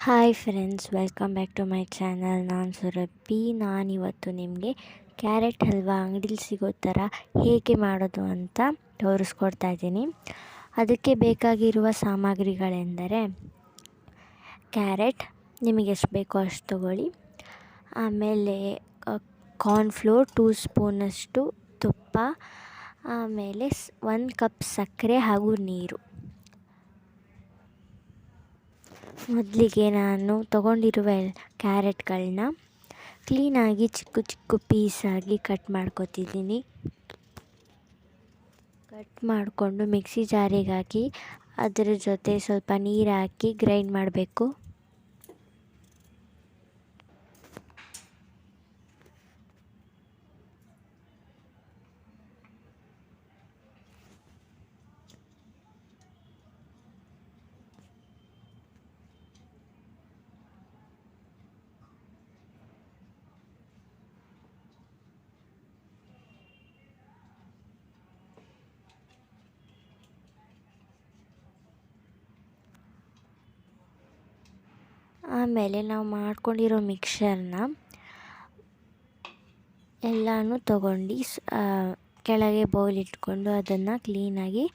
Hi friends, welcome back to my channel. ನಾನು ಸುರಭಿ. ನಾನಿವತ್ತು ನಿಮಗೆ ಕ್ಯಾರೆಟ್ ಹಲ್ವಾ ಅಂಗಡಿಲಿ ಸಿಗೋ ಥರ ಹೇಗೆ ಮಾಡೋದು ಅಂತ ತೋರಿಸ್ಕೊಡ್ತಾ ಇದ್ದೀನಿ. ಅದಕ್ಕೆ ಬೇಕಾಗಿರುವ ಸಾಮಗ್ರಿಗಳೆಂದರೆ ಕ್ಯಾರೆಟ್ ನಿಮಗೆ ಎಷ್ಟು ಬೇಕೋ ಅಷ್ಟು ತಗೊಳ್ಳಿ. ಆಮೇಲೆ ಕಾರ್ನ್ಫ್ಲೋರ್ 2 ಸ್ಪೂನಷ್ಟು ತುಪ್ಪ, ಆಮೇಲೆ 1 ಕಪ್ ಸಕ್ಕರೆ ಹಾಗೂ ನೀರು. ಮೊದಲಿಗೆ ನಾನು ತೊಗೊಂಡಿರುವ ಕ್ಯಾರೆಟ್ಗಳನ್ನ ಕ್ಲೀನಾಗಿ ಚಿಕ್ಕ ಚಿಕ್ಕ ಪೀಸಾಗಿ ಕಟ್ ಮಾಡ್ಕೊತಿದ್ದೀನಿ. ಕಟ್ ಮಾಡಿಕೊಂಡು ಮಿಕ್ಸಿ ಜಾರಿಗೆ ಹಾಕಿ ಅದರ ಜೊತೆ ಸ್ವಲ್ಪ ನೀರು ಹಾಕಿ ಗ್ರೈಂಡ್ ಮಾಡಬೇಕು. ಆಮೇಲೆ ನಾವು ಮಾಡ್ಕೊಂಡಿರೋ ಮಿಕ್ಸರ್ನ ಎಲ್ಲನೂ ತಗೊಂಡು ಕೆಳಗೆ ಬೌಲ್ ಇಟ್ಕೊಂಡು ಅದನ್ನು ಕ್ಲೀನಾಗಿ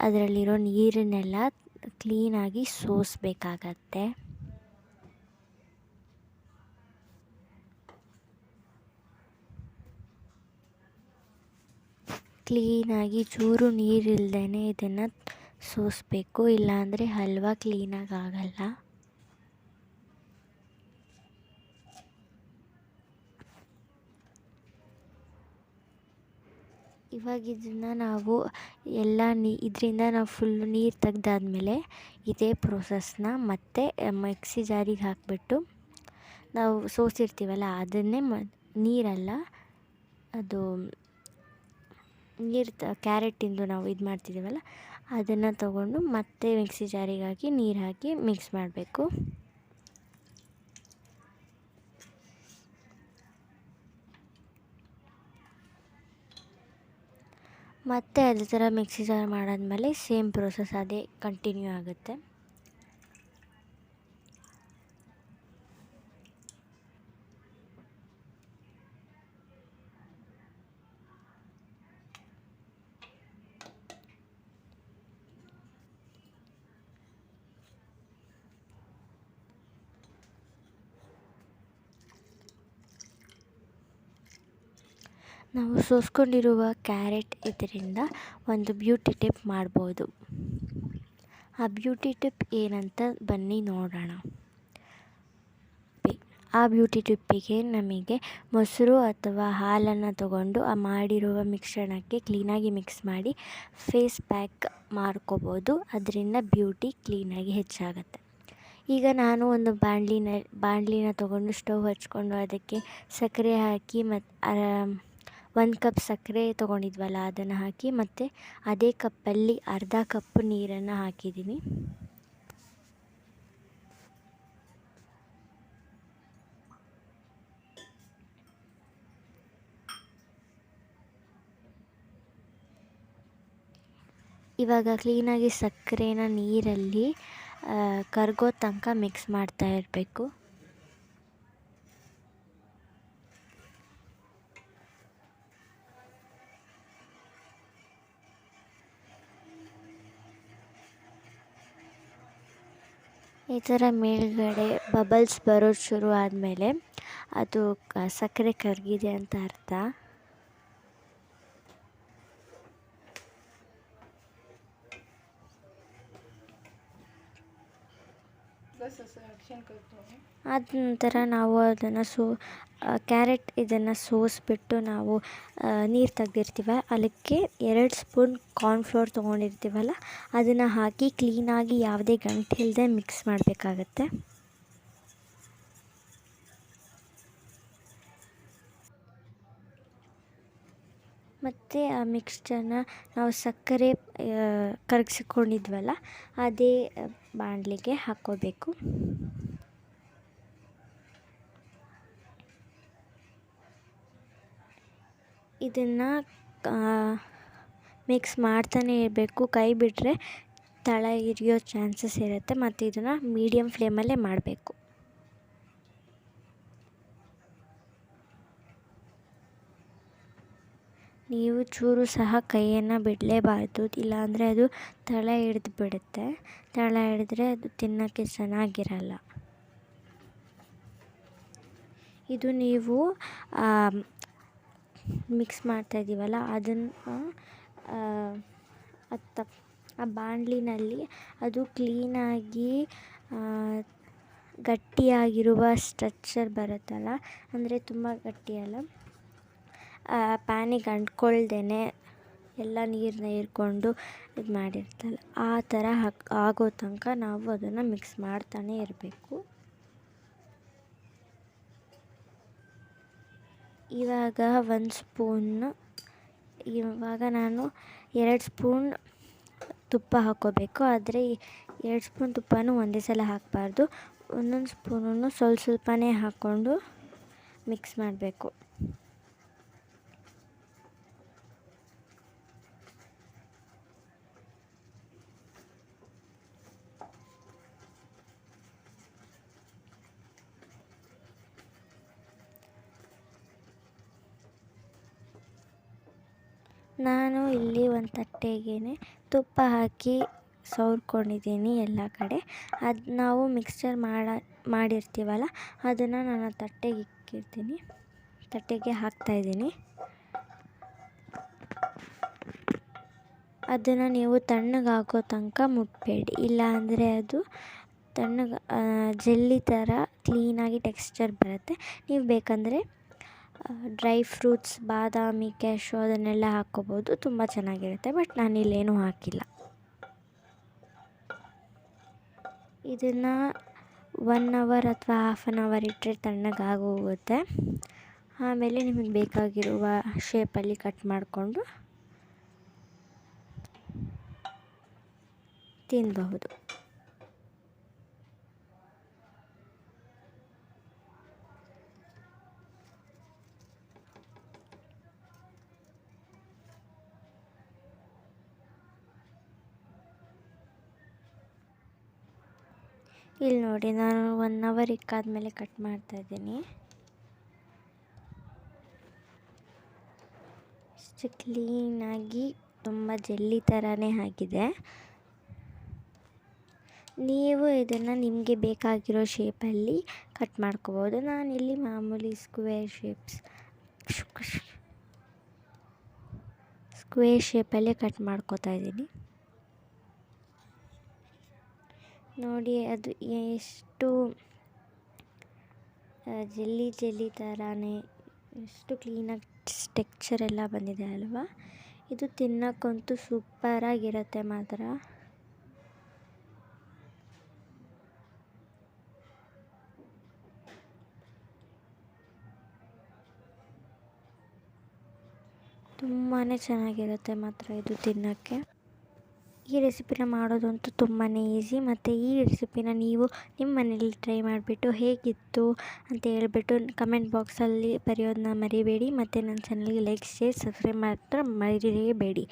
ಅದರಲ್ಲಿರೋ ನೀರನ್ನೆಲ್ಲ ಕ್ಲೀನಾಗಿ ಸೋಸಬೇಕಾಗತ್ತೆ. ಕ್ಲೀನಾಗಿ ಚೂರು ನೀರಿಲ್ದೇ ಇದನ್ನು ಸೋಸಬೇಕು, ಇಲ್ಲಾಂದರೆ ಹಲ್ವಾ ಕ್ಲೀನಾಗಿ ಆಗಲ್ಲ. ಇವಾಗ ಇದನ್ನು ನಾವು ಇದರಿಂದ ನಾವು ಫುಲ್ಲು ನೀರು ತೆಗ್ದಾದ್ಮೇಲೆ ಇದೇ ಪ್ರೋಸೆಸ್ನ ಮತ್ತೆ ಮಿಕ್ಸಿ ಜಾರಿಗೆ ಹಾಕಿಬಿಟ್ಟು ನಾವು ಸೋಸಿರ್ತೀವಲ್ಲ ಅದನ್ನೇ ನೀರಲ್ಲ, ಅದು ಕ್ಯಾರೆಟಿಂದು ನಾವು ಇದು ಮಾಡ್ತಿದ್ದೀವಲ್ಲ ಅದನ್ನು ತಗೊಂಡು ಮತ್ತೆ ಮಿಕ್ಸಿ ಜಾರಿಗೆ ಹಾಕಿ ನೀರು ಹಾಕಿ ಮಿಕ್ಸ್ ಮಾಡಬೇಕು. ಮತ್ತು ಅದೇ ಥರ ಮಿಕ್ಸಿ ಜಾರ್ ಮಾಡಾದ್ಮೇಲೆ ಸೇಮ್ ಪ್ರೋಸೆಸ್ ಅದೇ ಕಂಟಿನ್ಯೂ ಆಗುತ್ತೆ. ನಾವು ಸೋಸ್ಕೊಂಡಿರುವ ಕ್ಯಾರೆಟ್ ಇದರಿಂದ ಒಂದು ಬ್ಯೂಟಿ ಟಿಪ್ ಮಾಡ್ಬೋದು. ಆ ಬ್ಯೂಟಿ ಟಿಪ್ ಏನಂತ ಬನ್ನಿ ನೋಡೋಣ. ಆ ಬ್ಯೂಟಿ ಟಿಪ್ಪಿಗೆ ನಮಗೆ ಮೊಸರು ಅಥವಾ ಹಾಲನ್ನು ತಗೊಂಡು ಆ ಮಾಡಿರುವ ಮಿಶ್ರಣಕ್ಕೆ ಕ್ಲೀನಾಗಿ ಮಿಕ್ಸ್ ಮಾಡಿ ಫೇಸ್ ಪ್ಯಾಕ್ ಮಾಡ್ಕೋಬೋದು. ಅದರಿಂದ ಬ್ಯೂಟಿ ಕ್ಲೀನಾಗಿ ಹೆಚ್ಚಾಗುತ್ತೆ. ಈಗ ನಾನು ಒಂದು ಬಾಣಲಿನ ತೊಗೊಂಡು ಸ್ಟವ್ ಹಚ್ಕೊಂಡು ಅದಕ್ಕೆ ಸಕ್ಕರೆ ಹಾಕಿ ಮತ್ತು 1 ಕಪ್ ಸಕ್ಕರೆ ತೊಗೊಂಡಿದ್ವಲ್ಲ ಅದನ್ನು ಹಾಕಿ ಮತ್ತು ಅದೇ ಕಪ್ಪಲ್ಲಿ ಅರ್ಧ ಕಪ್ ನೀರನ್ನು ಹಾಕಿದ್ದೀನಿ. ಇವಾಗ ಕ್ಲೀನಾಗಿ ಸಕ್ಕರೆನ ನೀರಲ್ಲಿ ಕರಗೋ ತನಕ ಮಿಕ್ಸ್ ಮಾಡ್ತಾ ಇರಬೇಕು. ಈ ಥರ ಮೇಲ್ಗಡೆ ಬಬಲ್ಸ್ ಬರೋದು ಶುರು ಆದಮೇಲೆ ಅದು ಸಕ್ಕರೆ ಕರಗಿದೆ ಅಂತ ಅರ್ಥ. ಆದ ನಂತರ ನಾವು ಅದನ್ನು ಕ್ಯಾರೆಟ್ ಇದನ್ನು ಸೋಸಿಬಿಟ್ಟು ನಾವು ನೀರು ತೆಗ್ದಿರ್ತೀವ ಅದಕ್ಕೆ 2 ಸ್ಪೂನ್ ಕಾರ್ನ್ಫ್ಲೋರ್ ತೊಗೊಂಡಿರ್ತೀವಲ್ಲ ಅದನ್ನು ಹಾಕಿ ಕ್ಲೀನಾಗಿ ಯಾವುದೇ ಗಂಟು ಇಲ್ಲದೆ ಮಿಕ್ಸ್ ಮಾಡಬೇಕಾಗತ್ತೆ. ಮತ್ತು ಆ ಮಿಕ್ಸ್ಚರ್ನ ನಾವು ಸಕ್ಕರೆ ಕರಗಿಸ್ಕೊಂಡಿದ್ವಲ್ಲ ಅದೇ ಬಾಣಲಿಗೆ ಹಾಕ್ಕೋಬೇಕು. ಇದನ್ನು ಮಿಕ್ಸ್ ಮಾಡ್ತಾನೇ ಇರಬೇಕು. ಕೈ ಬಿಟ್ಟರೆ ತಳ ಹಿರಿಯೋ ಚಾನ್ಸಸ್ ಇರುತ್ತೆ. ಮತ್ತು ಇದನ್ನು ಮೀಡಿಯಮ್ ಫ್ಲೇಮಲ್ಲೇ ಮಾಡಬೇಕು. ನೀವು ಚೂರು ಸಹ ಕೈಯನ್ನು ಬಿಡಲೇಬಾರ್ದು, ಇಲ್ಲಾಂದರೆ ಅದು ತಳ ಹಿಡಿದು ಬಿಡುತ್ತೆ. ತಳ ಹಿಡಿದ್ರೆ ಅದು ತಿನ್ನೋಕ್ಕೆ ಚೆನ್ನಾಗಿರಲ್ಲ. ಇದು ನೀವು ಮಿಕ್ಸ್ ಮಾಡ್ತಾಯಿದ್ದೀವಲ್ಲ ಅದನ್ನು ಆ ಬಾಣಲಿನಲ್ಲಿ ಅದು ಕ್ಲೀನಾಗಿ ಗಟ್ಟಿಯಾಗಿರುವ ಸ್ಟ್ರಕ್ಚರ್ ಬರುತ್ತಲ್ಲ, ಅಂದರೆ ತುಂಬ ಗಟ್ಟಿಯಲ್ಲ, ಪ್ಯಾನಿಗೆ ಅಂಟ್ಕೊಳ್ದೇ ಎಲ್ಲ ನೀರನ್ನ ಹೀರ್ಕೊಂಡು ಇದು ಮಾಡಿರ್ತಲ್ಲ, ಆ ಥರ ಆಗೋ ತನಕ ನಾವು ಅದನ್ನು ಮಿಕ್ಸ್ ಮಾಡ್ತಾನೆ ಇರಬೇಕು. ಇವಾಗ ನಾನು 2 ಸ್ಪೂನ್ ತುಪ್ಪ ಹಾಕ್ಕೋಬೇಕು. ಆದರೆ 2 ಸ್ಪೂನ್ ತುಪ್ಪನೂ ಒಂದೇ ಸಲ ಹಾಕಬಾರ್ದು. ಒಂದೊಂದು ಸ್ಪೂನನ್ನು ಸ್ವಲ್ಪನೇ ಹಾಕ್ಕೊಂಡು ಮಿಕ್ಸ್ ಮಾಡಬೇಕು. ನಾನು ಇಲ್ಲಿ ಒಂದು ತಟ್ಟೆಗೆ ತುಪ್ಪ ಹಾಕಿ ಸವರ್ಕೊಂಡಿದ್ದೀನಿ ಎಲ್ಲ ಕಡೆ. ಅದು ನಾವು ಮಿಕ್ಸ್ಚರ್ ಮಾಡಿರ್ತೀವಲ್ಲ ಅದನ್ನು ನಾನು ತಟ್ಟೆಗೆ ಹಾಕ್ತಾಯಿದ್ದೀನಿ. ಅದನ್ನು ನೀವು ತಣ್ಣಗಾಗೋ ತನಕ ಮುಟ್ಟಬೇಡಿ, ಇಲ್ಲಾಂದರೆ ಅದು ಜೆಲ್ಲಿ ಥರ ಕ್ಲೀನಾಗಿ ಟೆಕ್ಸ್ಚರ್ ಬರುತ್ತೆ. ನೀವು ಬೇಕಂದರೆ ಡ್ರೈ ಫ್ರೂಟ್ಸ್, ಬಾದಾಮಿ, ಕ್ಯಾಶು ಅದನ್ನೆಲ್ಲ ಹಾಕ್ಕೋಬೋದು, ತುಂಬ ಚೆನ್ನಾಗಿರುತ್ತೆ. ಬಟ್ ನಾನಿಲ್ಲೇನೂ ಹಾಕಿಲ್ಲ. ಇದನ್ನು 1 ಅವರ್ ಅಥವಾ ಹಾಫ್ ಆನ್ ಅವರ್ ಇಟ್ಟರೆ ತಣ್ಣಗಾಗೋಗುತ್ತೆ. ಆಮೇಲೆ ನಿಮಗೆ ಬೇಕಾಗಿರುವ ಶೇಪಲ್ಲಿ ಕಟ್ ಮಾಡಿಕೊಂಡು ತಿನ್ನಬಹುದು. ಇಲ್ಲಿ ನೋಡಿ, ನಾನು 1 ಅವರ್ ಇಕ್ಕಾದ್ಮೇಲೆ ಕಟ್ ಮಾಡ್ತಾಯಿದ್ದೀನಿ. ಇಷ್ಟು ಕ್ಲೀನಾಗಿ ತುಂಬ ಜೆಲ್ಲಿ ಥರನೇ ಆಗಿದೆ. ನೀವು ಇದನ್ನು ನಿಮಗೆ ಬೇಕಾಗಿರೋ ಶೇಪಲ್ಲಿ ಕಟ್ ಮಾಡ್ಕೋಬೋದು. ನಾನಿಲ್ಲಿ ಮಾಮೂಲಿ ಸ್ಕ್ವೇರ್ ಶೇಪಲ್ಲೇ ಕಟ್ ಮಾಡ್ಕೋತಾ ಇದ್ದೀನಿ. ನೋಡಿ, ಅದು ಎಷ್ಟು ಜೆಲ್ಲಿ ಥರನೇ ಎಷ್ಟು ಕ್ಲೀನಾಗಿ ಟೆಕ್ಸ್ಚರ್ ಎಲ್ಲ ಬಂದಿದೆ ಅಲ್ವಾ. ಇದು ತಿನ್ನೋಕ್ಕಂತೂ ಸೂಪರಾಗಿರುತ್ತೆ ಮಾತ್ರ. ತುಂಬಾ ಚೆನ್ನಾಗಿರುತ್ತೆ ಮಾತ್ರ ಇದು ತಿನ್ನೋಕ್ಕೆ. ಈ ರೆಸಿಪಿನ ಮಾಡೋದಂತೂ ತುಂಬಾ ಈಸಿ. ಮತ್ತು ಈ ರೆಸಿಪಿನ ನೀವು ನಿಮ್ಮ ಮನೇಲಿ ಟ್ರೈ ಮಾಡಿಬಿಟ್ಟು ಹೇಗಿತ್ತು ಅಂತ ಹೇಳ್ಬಿಟ್ಟು ಕಮೆಂಟ್ ಬಾಕ್ಸಲ್ಲಿ ಬರೆಯೋದನ್ನ ಮರಿಬೇಡಿ. ಮತ್ತು ನನ್ನ ಚಾನಲ್ಗೆ ಲೈಕ್, ಶೇರ್, ಸಬ್ಸ್ಕ್ರೈಬ್ ಮಾತ್ರ ಮರಿಬೇಡಿ.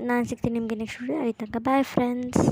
ನಾನು ಸಿಗ್ತೀನಿ ನಿಮಗೆ ನೆಕ್ಸ್ಟ್ ವಿಡಿಯೋ. ಅಲ್ಲಿ ತನಕ ಬಾಯ್ ಫ್ರೆಂಡ್ಸ್.